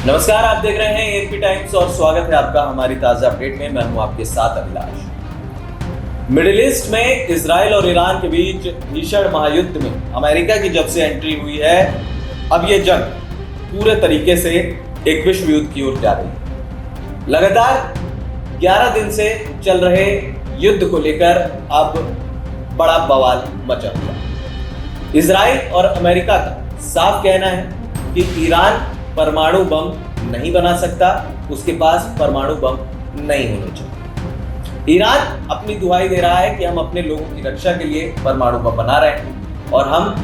नमस्कार, आप देख रहे हैं एएनपी टाइम्स और स्वागत है आपका हमारी ताजा अपडेट में। मैं हूं आपके साथ अभिलाष। मिडिल ईस्ट में इजराइल और ईरान के बीच भीषण महायुद्ध में अमेरिका की जब से एंट्री हुई है, अब ये जंग पूरे तरीके से एक विश्व युद्ध की ओर जा रही है। लगातार 11 दिन से चल रहे युद्ध को लेकर अब बड़ा बवाल मचा हुआ है। इजराइल और अमेरिका का साफ कहना है कि ईरान परमाणु बम नहीं बना सकता, उसके पास परमाणु बम नहीं होने चाहिए। ईरान अपनी दुहाई दे रहा है कि हम अपने लोगों की रक्षा के लिए परमाणु बम बना रहे हैं और हम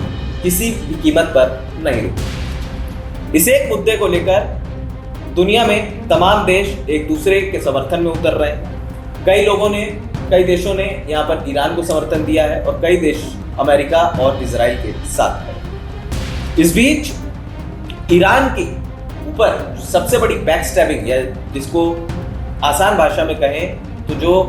किसी भी कीमत पर नहीं रुकेंगे। इस एक मुद्दे को लेकर दुनिया में तमाम देश एक दूसरे के समर्थन में उतर रहे हैं। कई देशों ने यहाँ पर ईरान को समर्थन दिया है और कई देश अमेरिका और इजराइल के साथ हैं। इस बीच ईरान के ऊपर सबसे बड़ी बैकस्टैबिंग, या जिसको आसान भाषा में कहें तो जो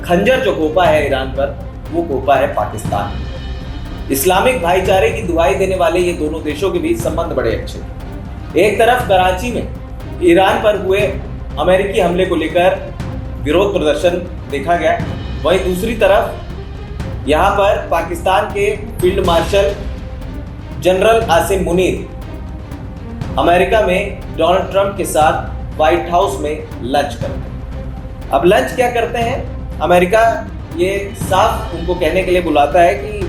खंजर जो घोंपा है ईरान पर, वो घोंपा है पाकिस्तान। इस्लामिक भाईचारे की दुहाई देने वाले ये दोनों देशों के बीच संबंध बड़े अच्छे। एक तरफ कराची में ईरान पर हुए अमेरिकी हमले को लेकर विरोध प्रदर्शन देखा गया, वहीं दूसरी तरफ यहाँ पर पाकिस्तान के field marshal general Asim Munir America में डोनाल्ड ट्रंप के साथ व्हाइट हाउस में लंच करते हैं। अब लंच क्या करते हैं, अमेरिका ये साफ उनको कहने के लिए बुलाता है कि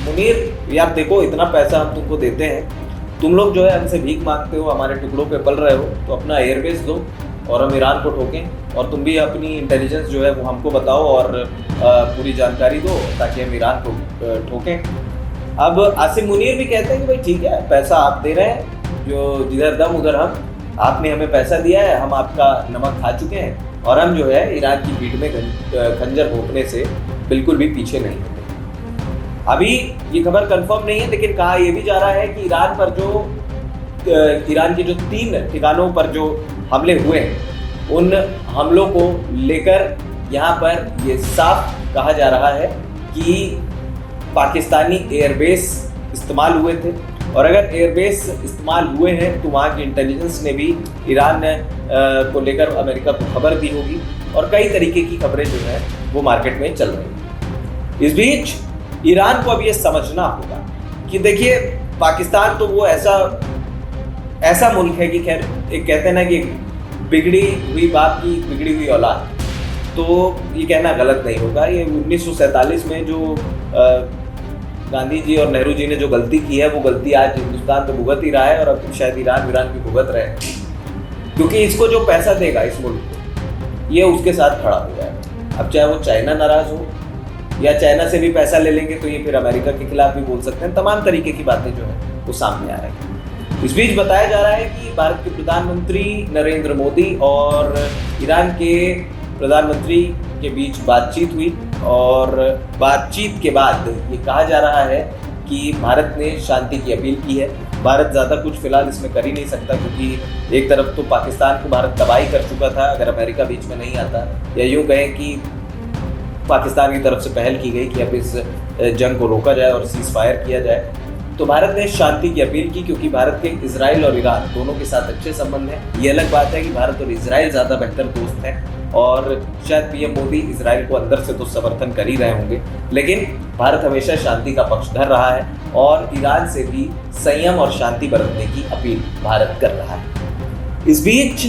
मुनीर यार देखो, इतना पैसा हम तुमको देते हैं, तुम लोग जो है हमसे भीख मांगते हो, हमारे टुकड़ों पे पल रहे हो, तो अपना एयरबेस दो और हम ईरान को ठोकें, और तुम भी अपनी इंटेलिजेंस जो है वो हमको बताओ और पूरी जानकारी दो ताकि हम ईरान को ठोकें। अब आसिम मुनीर भी कहते हैं कि भाई ठीक है, पैसा आप दे रहे हैं, जो जिधर दम उधर हम, आपने हमें पैसा दिया है, हम आपका नमक खा चुके हैं और हम जो है ईरान की पीठ में खंजर घोंपने से बिल्कुल भी पीछे नहीं होते। अभी ये खबर कंफर्म नहीं है, लेकिन कहा यह भी जा रहा है कि ईरान के जो 3 ठिकानों पर जो हमले हुए हैं, उन हमलों को लेकर यहाँ पर ये साफ कहा जा रहा है कि पाकिस्तानी एयरबेस इस्तेमाल हुए थे, और अगर एयरबेस इस्तेमाल हुए हैं तो वहाँ की इंटेलिजेंस ने भी ईरान को लेकर अमेरिका को खबर दी होगी, और कई तरीके की खबरें जो है वो मार्केट में चल रही हैं। इस बीच ईरान को अब ये समझना होगा कि देखिए, पाकिस्तान तो वो ऐसा मुल्क है कि खैर एक कहते हैं ना कि बिगड़ी हुई बाप की बिगड़ी हुई औलाद, तो ये कहना गलत नहीं होगा। ये 1947 में जो गांधी जी और नेहरू जी ने जो गलती की है, वो गलती आज हिंदुस्तान तो भुगत ही रहा है, और अब शायद ईरान भी भुगत रहे हैं, क्योंकि इसको जो पैसा देगा इस मुल्क को, ये उसके साथ खड़ा हो जाएगा। अब चाहे वो चाइना नाराज हो या चाइना से भी पैसा ले लेंगे तो ये फिर अमेरिका के खिलाफ भी बोल सकते हैं। तमाम तरीके की बातें जो है वो सामने आ रही है। इस बीच बताया जा रहा है कि भारत के प्रधानमंत्री नरेंद्र मोदी और ईरान के प्रधानमंत्री के बीच बातचीत हुई, और बातचीत के बाद ये कहा जा रहा है कि भारत ने शांति की अपील की है। भारत ज़्यादा कुछ फिलहाल इसमें कर ही नहीं सकता, क्योंकि एक तरफ तो पाकिस्तान को भारत तबाही कर चुका था अगर अमेरिका बीच में नहीं आता, या यूँ कहें कि पाकिस्तान की तरफ से पहल की गई कि अब इस जंग को रोका जाए और सीज फायर किया जाए। तो भारत ने शांति की अपील की, क्योंकि भारत के इजराइल और ईरान दोनों के साथ अच्छे संबंध हैं। ये अलग बात है कि भारत और इजराइल ज़्यादा बेहतर दोस्त हैं, और शायद पीएम मोदी इजराइल को अंदर से तो समर्थन कर ही रहे होंगे, लेकिन भारत हमेशा शांति का पक्षधर रहा है और ईरान से भी संयम और शांति बरतने की अपील भारत कर रहा है। इस बीच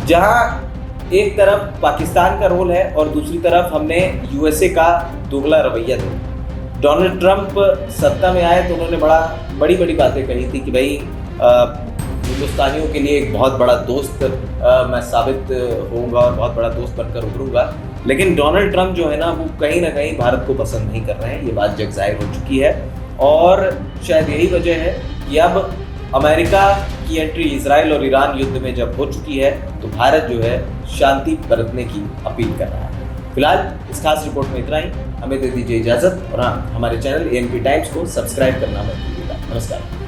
जहां एक तरफ पाकिस्तान का रोल है और दूसरी तरफ हमने यूएसए का दोगला रवैया देखा। डोनाल्ड ट्रंप सत्ता में आए तो उन्होंने बड़ी बातें कही थी कि भाई हिंदुस्तानियों के लिए एक बहुत बड़ा दोस्त मैं साबित होऊंगा और बहुत बड़ा दोस्त बनकर उभरूंगा, लेकिन डोनाल्ड ट्रंप जो है ना, वो कहीं ना कहीं भारत को पसंद नहीं कर रहे हैं। ये बात जग जाहिर हो चुकी है, और शायद यही वजह है कि अब अमेरिका की एंट्री इजराइल और ईरान युद्ध में जब हो चुकी है, तो भारत जो है शांति बरतने की अपील कर रहा है। फिलहाल इस खास रिपोर्ट में इतना ही। हमें दे दीजिए इजाजत, और हाँ, हमारे चैनल एएनपी टाइम्स को सब्सक्राइब करना मत भूलिएगा। नमस्कार।